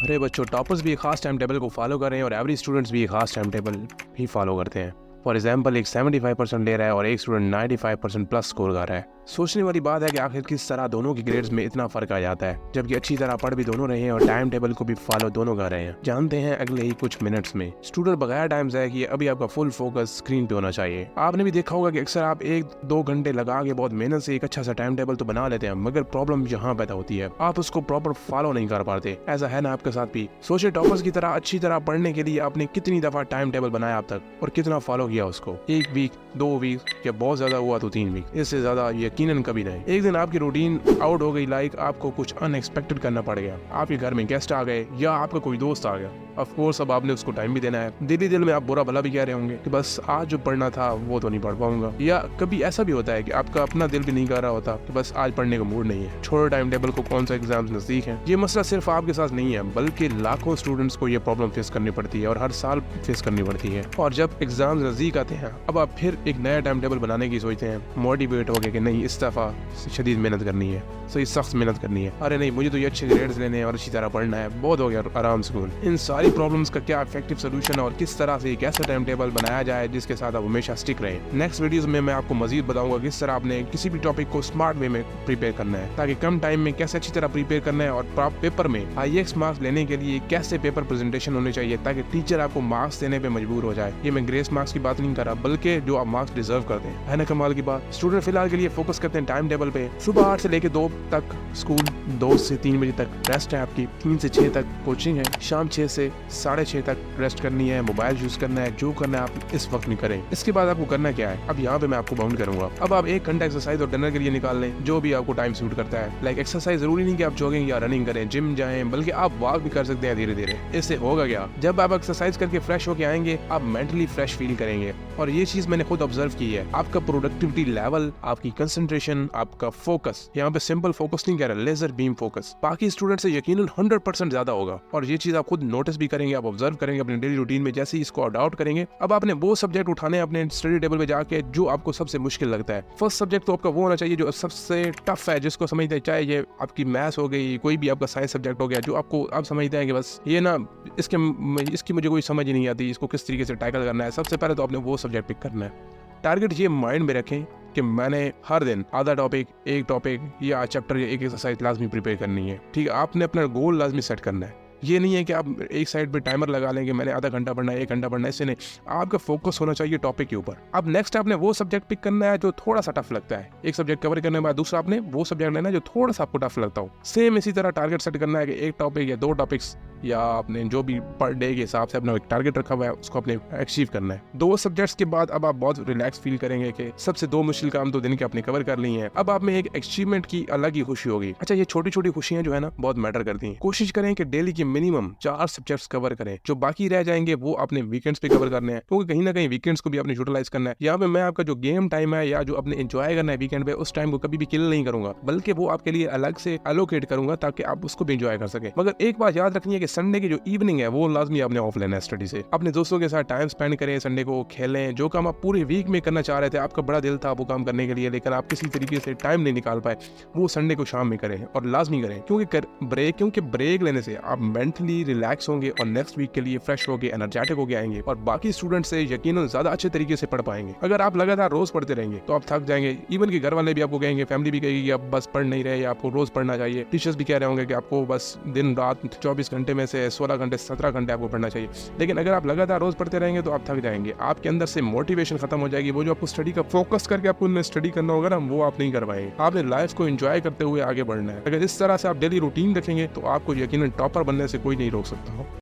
अरे बच्चों, टॉपर्स भी एक खास टाइम टेबल को फॉलो कर रहे हैं और एवरेज स्टूडेंट्स भी एक खास टाइम टेबल ही फॉलो करते हैं। फॉर एग्जाम्पल, एक 75% ले रहा है और एक स्टूडेंट 95% प्लस स्कोर कर रहा है। सोचने वाली बात है कि आखिर किस तरह दोनों की ग्रेड्स में इतना फर्क आ जाता है, जबकि अच्छी तरह पढ़ भी दोनों रहे हैं और टाइम टेबल को भी फॉलो दोनों कर रहे हैं। जानते हैं अगले ही कुछ मिनट्स में। स्टूडेंट बगैर टाइम से कि अभी आपका फुल फोकस स्क्रीन पे होना चाहिए। आपने भी देखा होगा कि अक्सर आप 1-2 घंटे लगा के बहुत मेहनत से एक अच्छा सा टाइम टेबल तो बना लेते हैं, मगर प्रॉब्लम यहाँ पैदा होती है, आप उसको प्रॉपर फॉलो नहीं कर पाते। ऐसा है ना आपके साथ भी? सोचिए, टॉपर्स की तरह अच्छी तरह पढ़ने के लिए आपने कितनी दफा टाइम टेबल बनाया अब तक और कितना फॉलो किया उसको? 1 वीक, 2 वीक, या बहुत ज्यादा हुआ तो 3 वीक, इससे ज्यादा यकीनन कभी नहीं। एक दिन आपकी रूटीन आउट हो गई, लाइक आपको कुछ अनएक्सपेक्टेड करना पड़ गया, आपके घर में गेस्ट आ गए या आपका कोई दोस्त आ गया। ऑफ कोर्स अब आपने उसको टाइम भी देना है। दिल ही दिल में आप बुरा भला भी कह रहे होंगे कि बस आज जो पढ़ना था वो तो नहीं पढ़ पाऊंगा, या कभी ऐसा भी होता है कि आपका अपना दिल भी नहीं कर रहा होता कि बस आज पढ़ने का मूड नहीं है, छोड़ो टाइम टेबल को, कौन सा एग्जाम नजदीक है। ये मसला सिर्फ आपके साथ नहीं है, बल्कि लाखों स्टूडेंट्स को ये प्रॉब्लम फेस करनी पड़ती है और हर साल फेस करनी पड़ती है। और जब एग्जाम नजदीक आते हैं, अब आप फिर एक नया टाइम टेबल बनाने की सोचते हैं, मोटिवेट हो गए कि नहीं, इस दफा शदीद मेहनत करनी है, सही सख्त मेहनत करनी है। अरे नहीं, मुझे तो ये अच्छे ग्रेड्स लेने हैं और अच्छी तरह पढ़ना है, बहुत हो गया आराम सुकून। इन सारी प्रॉब्लम्स का क्या इफेक्टिव सोल्यूशन और किस तरह से एक ऐसा टाइम टेबल बनाया जाए जिसके साथ आप हमेशा स्टिक रहें। नेक्स्ट वीडियोस में मैं आपको मजीद बताऊंगा किस तरह आपने किसी भी टॉपिक को स्मार्ट वे में प्रिपेयर करना है, ताकि कम टाइम में कैसे अच्छी तरह प्रिपेयर करना है, और पेपर में IELTS मार्क्स लेने के लिए कैसे पेपर प्रेजेंटेशन होने चाहिए ताकि टीचर आपको मार्क्स देने पे मजबूर हो जाए। ये मैं ग्रेस मार्क्स की बात नहीं कर रहा, बल्कि जो आप मार्क्स डिजर्व करते हैं। है ना कमाल की बात? स्टूडेंट फिलहाल के लिए फोकस करते हैं टाइम टेबल पे। सुबह 8 से लेकर 2 तक स्कूल, 2 से 3 बजे तक रेस्ट है आपकी, 3 से 6 तक कोचिंग है, शाम 6 से 6:30 तक रेस्ट करनी है, मोबाइल यूज करना है, जो करना है आप इस वक्त नहीं करें। इसके बाद आपको करना क्या है, अब यहाँ पे मैं आपको बाउंड करूंगा। अब आप 1 घंटा एक्सरसाइज और डिनर के लिए निकाल लें, जो भी आपको टाइम सूट करता है। लाइक एक्सरसाइज जरूरी नहीं कि आप जॉगिंग या रनिंग करें, जिम जाएं, बल्कि आप वॉक भी कर सकते हैं धीरे धीरे। इससे होगा क्या, जब आप एक्सरसाइज करके फ्रेश होके आएंगे, आप मेंटली फ्रेश फील करेंगे। और ये चीज मैंने खुद ऑब्जर्व की है, आपका प्रोडक्टिविटी लेवल, आपकी कंसंट्रेशन, आपका फोकस, यहाँ पे सिंपल फोकस नहीं कह रहा, लेजर बीम फोकस, बाकी स्टूडेंट से यकीनन 100% ज्यादा होगा। और ये चीज आप खुद नोटिस भी करेंगे, आप ऑब्जर्व करेंगे अपने डेली रूटीन में। जैसे ही इसको अडॉप्ट करेंगे, अब आपने वो सब्जेक्ट उठाने अपने स्टडी टेबल पे जाके जो आपको सबसे मुश्किल लगता है। फर्स्ट सब्जेक्ट तो आपका वो होना चाहिए जो सबसे टफ है, जिसको समझते हैं, चाहे ये आपकी मैथ्स हो गई, कोई भी आपका साइंस सब्जेक्ट हो गया, जो आपको आप समझते हैं कि बस ये ना, इसकी मुझे कोई समझ ही नहीं आती, इसको किस तरीके से टैकल करना है। सबसे पहले तो आपने वो सब्जेक्ट पिक करना है। टारगेट ये माइंड में रखें कि मैंने हर दिन आधा टॉपिक, एक टॉपिक या चैप्टर या एक एक्सरसाइज लाजमी प्रिपेयर करनी है। ठीक है, आपने अपना गोल लाजमी सेट करना है। ये नहीं है कि आप एक साइड पे टाइमर लगा लेंगे, मैंने आधा घंटा पढ़ना है, 1 घंटा पढ़ना है, इससे नहीं। आपका फोकस होना चाहिए टॉपिक के ऊपर। अब नेक्स्ट आपने वो सब्जेक्ट पिक करना है जो थोड़ा सा टफ लगता है। एक सब्जेक्ट कवर करने के बाद दूसरा आपने वो सब्जेक्ट लेना है जो थोड़ा सा आपको टफ लगता हो। सेम इसी तरह टारगेट सेट करना है कि 1 टॉपिक या 2 टॉपिक्स, या आपने जो भी पर डे के हिसाब से अपना एक टारगेट रखा हुआ है उसको आपने अचीव करना है। 2 सब्जेक्ट्स के बाद अब आप बहुत रिलैक्स फील करेंगे कि सबसे 2 मुश्किल काम तो दिन के आपने कवर कर ली हैं। अब आप में एक अचीवमेंट की अलग ही खुशी होगी। अच्छा, ये छोटी छोटी खुशियां जो है ना, बहुत मैटर करती हैं। कोशिश करें कि डेली की मिनिमम 4 सब्जेक्ट्स कवर करें, जो बाकी रह जाएंगे वो अपने वीकेंड्स पे कवर करने हैं, क्योंकि कहीं ना कहीं वीकेंड्स को भी आपने यूटिलाइज करना है। यहाँ पे मैं आपका जो गेम टाइम है या जो आपने एंजॉय करना है वीकेंड पे, उस टाइम को कभी भी किल नहीं करूंगा, बल्कि वो आपके लिए अलग से एलोकेट करूंगा ताकि आप उसको भी एंजॉय कर सके। मगर एक बात याद रखनी है कि संडे की जो इवनिंग है वो लाजमी आपने ऑफ लेना है स्टडी से। अपने दोस्तों के साथ टाइम स्पेंड करें, संडे को खेलें, जो काम आप पूरे वीक में करना चाह रहे थे, आपका बड़ा दिल था वो काम करने के लिए, लेकिन आप किसी तरीके से टाइम नहीं निकाल पाए, वो संडे को शाम में करें और लाजमी करें। क्योंकि ब्रेक लेने से आप मेंटली रिलैक्स होंगे और नेक्स्ट वीक के लिए फ्रेश होके एनर्जेटिक होके आएंगे और बाकी स्टूडेंट से यकीनन ज्यादा अच्छे तरीके से पढ़ पाएंगे। अगर आप लगातार रोज पढ़ते रहेंगे तो आप थक जाएंगे। इवन कि घर वाले भी आपको कहेंगे, फैमिली भी कहेगी आप बस पढ़ नहीं रहे, आपको रोज पढ़ना चाहिए। टीचर्स भी कह रहे होंगे कि आपको बस दिन रात 24 घंटे में से 16 घंटे 17 घंटे आपको पढ़ना चाहिए। लेकिन अगर आप लगातार रोज पढ़ते रहेंगे तो आप थक जाएंगे, आपके अंदर से मोटिवेशन खत्म हो जाएगी। वो जो आपको स्टडी का फोकस करके आपको स्टडी करना होगा ना, वो आप नहीं कर पाएंगे। आपने लाइफ को एंजॉय करते हुए आगे बढ़ना है। अगर इस तरह से आप डेली रूटीन रखेंगे तो आपको यकीनन टॉपर बनने से कोई नहीं रोक सकता हो।